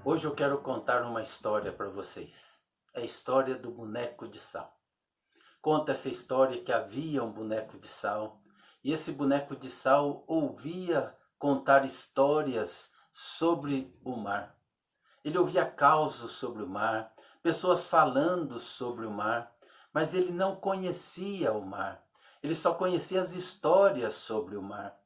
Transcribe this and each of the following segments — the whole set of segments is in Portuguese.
Hoje eu quero contar uma história para vocês. É a história do boneco de sal. Conta essa história que havia um boneco de sal e esse boneco de sal ouvia contar histórias sobre o mar. Ele ouvia causos sobre o mar, pessoas falando sobre o mar, mas ele não conhecia o mar. Ele só conhecia as histórias sobre o mar.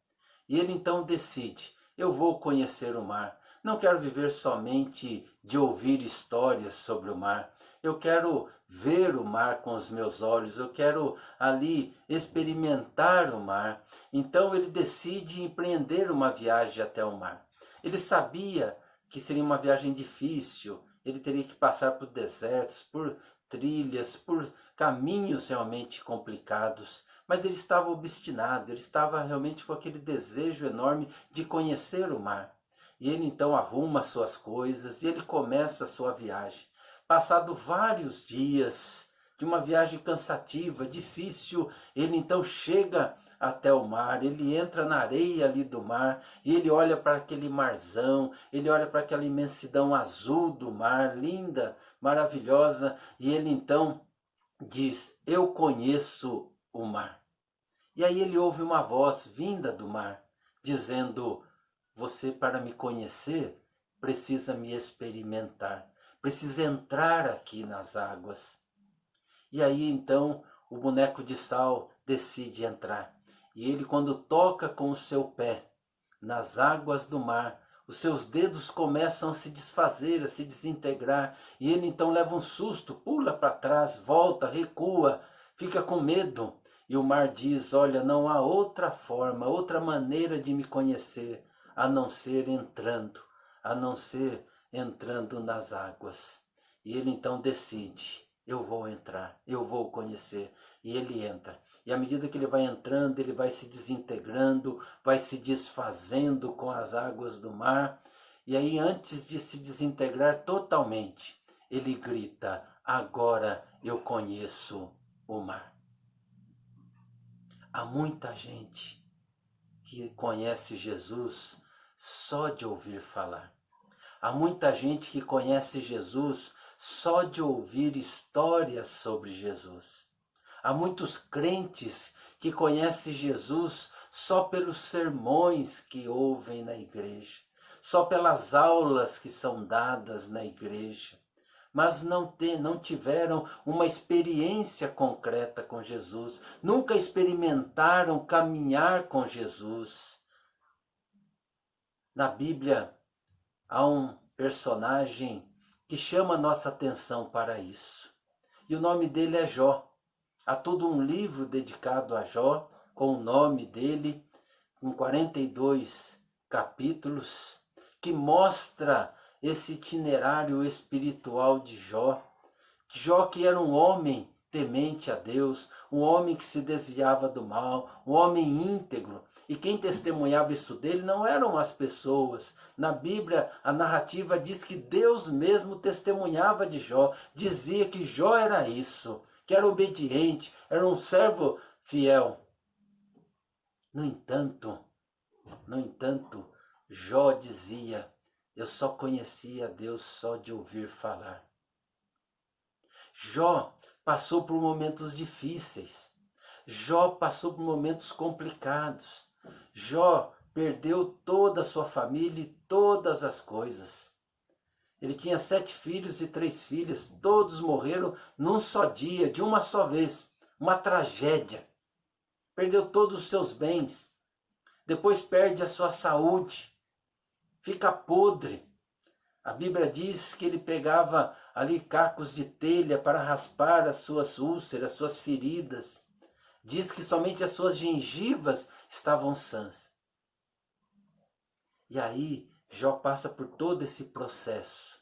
E ele então decide: eu vou conhecer o mar. Não quero viver somente de ouvir histórias sobre o mar. Eu quero ver o mar com os meus olhos. Eu quero ali experimentar o mar. Então ele decide empreender uma viagem até o mar. Ele sabia que seria uma viagem difícil. Ele teria que passar por desertos, por trilhas, por caminhos realmente complicados. Mas ele estava obstinado, ele estava realmente com aquele desejo enorme de conhecer o mar. E ele então arruma suas coisas e ele começa a sua viagem. Passado vários dias de uma viagem cansativa, difícil, ele então chega até o mar, ele entra na areia ali do mar e ele olha para aquele marzão, ele olha para aquela imensidão azul do mar, linda, maravilhosa, e ele então diz: eu conheço o mar. E aí ele ouve uma voz vinda do mar, dizendo: você, para me conhecer, precisa me experimentar, precisa entrar aqui nas águas. E aí então o boneco de sal decide entrar. E ele, quando toca com o seu pé nas águas do mar, os seus dedos começam a se desfazer, a se desintegrar, e ele então leva um susto, pula para trás, volta, recua, fica com medo. E o mar diz: olha, não há outra forma, outra maneira de me conhecer, a não ser entrando, a não ser entrando nas águas. E ele então decide: eu vou entrar, eu vou conhecer. E ele entra. E à medida que ele vai entrando, ele vai se desintegrando, vai se desfazendo com as águas do mar. E aí, antes de se desintegrar totalmente, ele grita: agora eu conheço o mar. Há muita gente que conhece Jesus só de ouvir falar. Há muita gente que conhece Jesus só de ouvir histórias sobre Jesus. Há muitos crentes que conhecem Jesus só pelos sermões que ouvem na igreja, só pelas aulas que são dadas na igreja, mas não tiveram uma experiência concreta com Jesus, nunca experimentaram caminhar com Jesus. Na Bíblia há um personagem que chama a nossa atenção para isso, e o nome dele é Jó. Há todo um livro dedicado a Jó, com o nome dele, com 42 capítulos, que mostra esse itinerário espiritual de Jó. Jó, que era um homem temente a Deus, um homem que se desviava do mal, um homem íntegro. E quem testemunhava isso dele não eram as pessoas. Na Bíblia, a narrativa diz que Deus mesmo testemunhava de Jó, dizia que Jó era isso, que era obediente, era um servo fiel. No entanto, Jó dizia: eu só conhecia Deus só de ouvir falar. Jó passou por momentos difíceis. Jó passou por momentos complicados. Jó perdeu toda a sua família e todas as coisas. Ele tinha 7 filhos e 3 filhas, todos morreram num só dia, de uma só vez. Uma tragédia. Perdeu todos os seus bens. Depois perde a sua saúde. Fica podre. A Bíblia diz que ele pegava ali cacos de telha para raspar as suas úlceras, as suas feridas. Diz que somente as suas gengivas estavam sãs. E aí Jó passa por todo esse processo,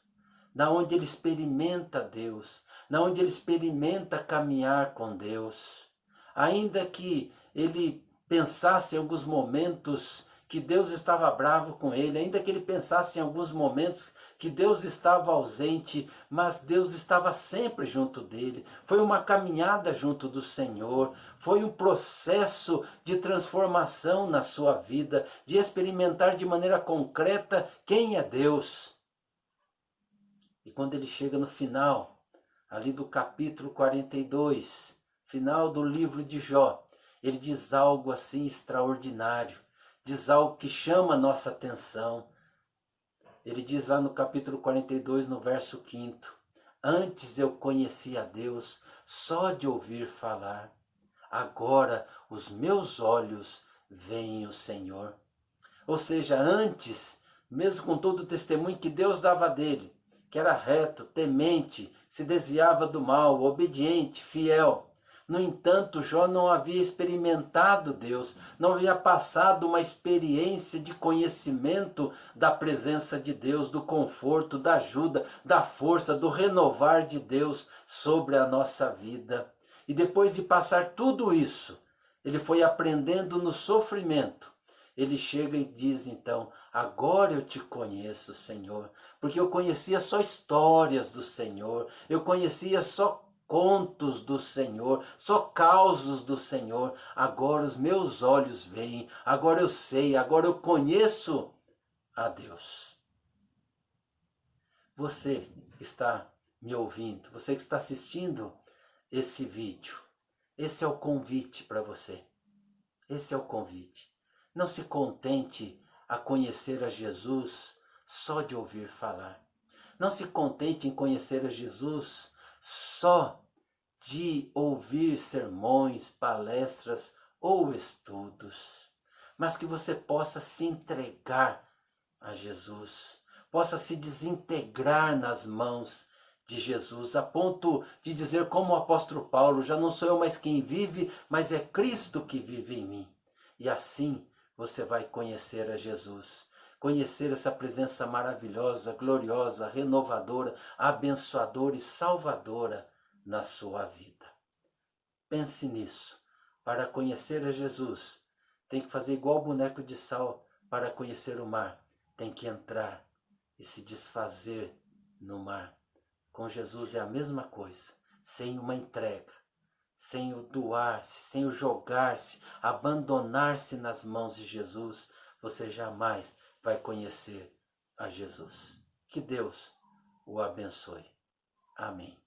na onde ele experimenta Deus, na onde ele experimenta caminhar com Deus. Ainda que ele pensasse em alguns momentos que Deus estava bravo com ele, ainda que ele pensasse em alguns momentos que Deus estava ausente, mas Deus estava sempre junto dele. Foi uma caminhada junto do Senhor, foi um processo de transformação na sua vida, de experimentar de maneira concreta quem é Deus. E quando ele chega no final, ali do capítulo 42, final do livro de Jó, ele diz algo assim extraordinário, diz algo que chama a nossa atenção. Ele diz lá no capítulo 42, no verso 5º, antes eu conhecia a Deus só de ouvir falar, agora os meus olhos veem o Senhor. Ou seja, antes, mesmo com todo o testemunho que Deus dava dele, que era reto, temente, se desviava do mal, obediente, fiel. No entanto, Jó não havia experimentado Deus, não havia passado uma experiência de conhecimento da presença de Deus, do conforto, da ajuda, da força, do renovar de Deus sobre a nossa vida. E depois de passar tudo isso, ele foi aprendendo no sofrimento. Ele chega e diz então, agora eu te conheço, Senhor, porque eu conhecia só histórias do Senhor, eu conhecia só contos do Senhor, só causos do Senhor, agora os meus olhos veem, agora eu sei, agora eu conheço a Deus. Você que está me ouvindo, você que está assistindo esse vídeo, esse é o convite para você, esse é o convite. Não se contente a conhecer a Jesus só de ouvir falar. Não se contente em conhecer a Jesus só de ouvir sermões, palestras ou estudos. Mas que você possa se entregar a Jesus, possa se desintegrar nas mãos de Jesus, a ponto de dizer como o apóstolo Paulo, já não sou eu mais quem vive, mas é Cristo que vive em mim. E assim você vai conhecer a Jesus, conhecer essa presença maravilhosa, gloriosa, renovadora, abençoadora e salvadora na sua vida. Pense nisso. Para conhecer a Jesus, tem que fazer igual o boneco de sal para conhecer o mar. Tem que entrar e se desfazer no mar. Com Jesus é a mesma coisa, sem uma entrega, sem o doar-se, sem o jogar-se, abandonar-se nas mãos de Jesus, você jamais vai conhecer a Jesus. Que Deus o abençoe. Amém.